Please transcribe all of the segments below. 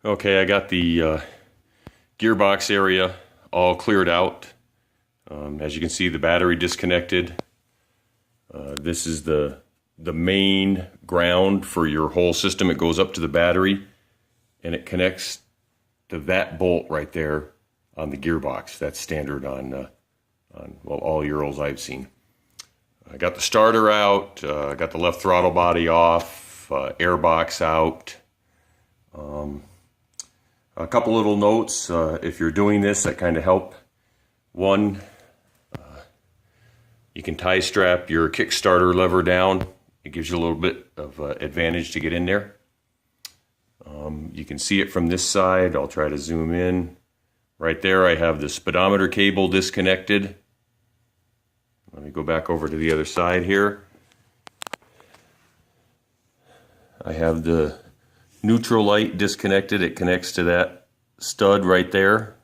Okay, I got the gearbox area all cleared out. As you can see, the battery disconnected. This is the main ground for your whole system. It goes up to the battery and it connects to that bolt right there on the gearbox. That's standard on well, all Euros I've seen. I got the starter out, I got the left throttle body off, air box out. A couple little notes if you're doing this that kind of help. One, you can tie strap your Kickstarter lever down. It gives you a little bit of advantage to get in there. You can see it from this side. I'll try to zoom in. Right there I have the speedometer cable disconnected. Let me go back over to the other side here. I have the neutral light disconnected. It connects to that stud right there,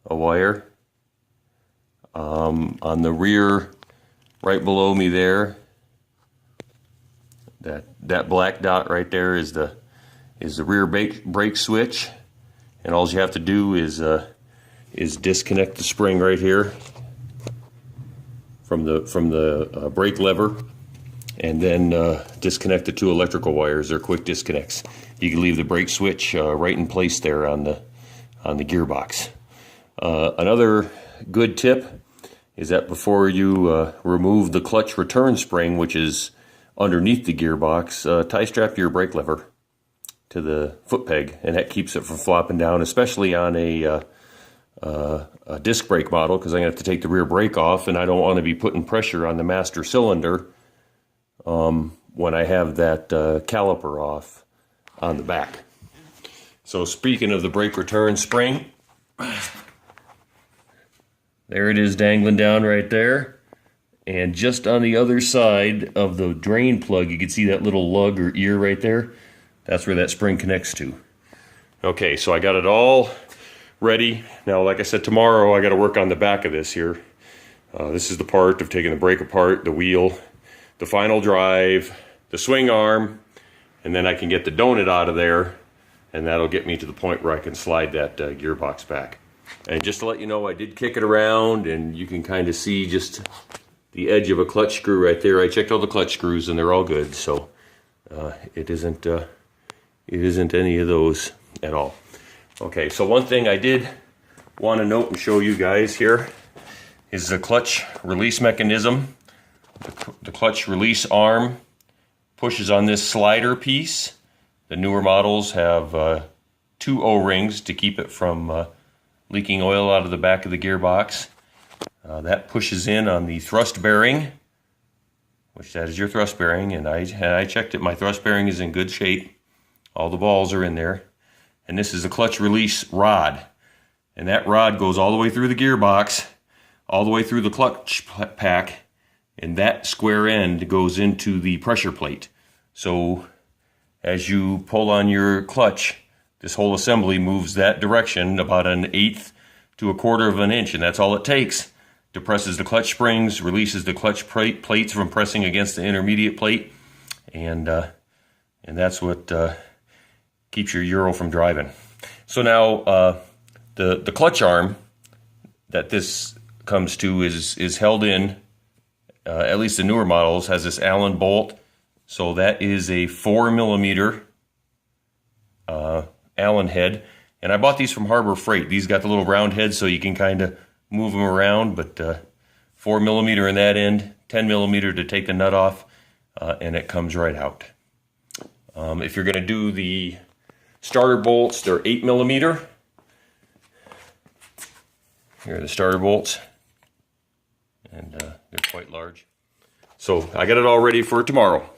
a wire. On the rear, right below me there, that black dot right there is the rear brake switch, and all you have to do is disconnect the spring right here from the brake lever, and then disconnect the two electrical wires. They're quick disconnects. You can leave the brake switch right in place there on the gearbox. Another good tip is that before you remove the clutch return spring, which is underneath the gearbox, tie strap your brake lever to the foot peg, and that keeps it from flopping down, especially on a disc brake model, because I'm going to have to take the rear brake off, and I don't want to be putting pressure on the master cylinder when I have that caliper off on the back. So speaking of the brake return spring, there it is dangling down right there. And just on the other side of the drain plug, you can see that little lug or ear right there. That's where that spring connects to. Okay, so I got it all ready. Now, like I said, tomorrow I got to work on the back of this here. This is the part of taking the brake apart, the wheel, the final drive, the swing arm, and then I can get the donut out of there, and that'll get me to the point where I can slide that gearbox back. And just to let you know, I did kick it around, and you can kind of see just the edge of a clutch screw right there. I checked all the clutch screws, and they're all good, so it isn't any of those at all. Okay, so one thing I did want to note and show you guys here is the clutch release mechanism. The clutch release arm pushes on this slider piece. The newer models have 2 O-rings to keep it from leaking oil out of the back of the gearbox. That pushes in on the thrust bearing, which that is your thrust bearing, and I checked it. My thrust bearing is in good shape. All the balls are in there. And this is the clutch release rod. And that rod goes all the way through the gearbox, all the way through the clutch pack, and that square end goes into the pressure plate. So as you pull on your clutch, this whole assembly moves that direction about 1/8 to 1/4 of an inch, and that's all it takes. Depresses the clutch springs, releases the clutch plates from pressing against the intermediate plate, and that's what keeps your Euro from driving. So now the clutch arm that this comes to is held in, at least the newer models, has this Allen bolt. So that is a 4mm Allen head. And I bought these from Harbor Freight. These got the little round heads so you can kind of move them around, but 4mm in that end, 10mm to take the nut off, and it comes right out. If you're going to do the starter bolts, they're 8mm. Here are the starter bolts, and they're quite large. So I got it all ready for tomorrow.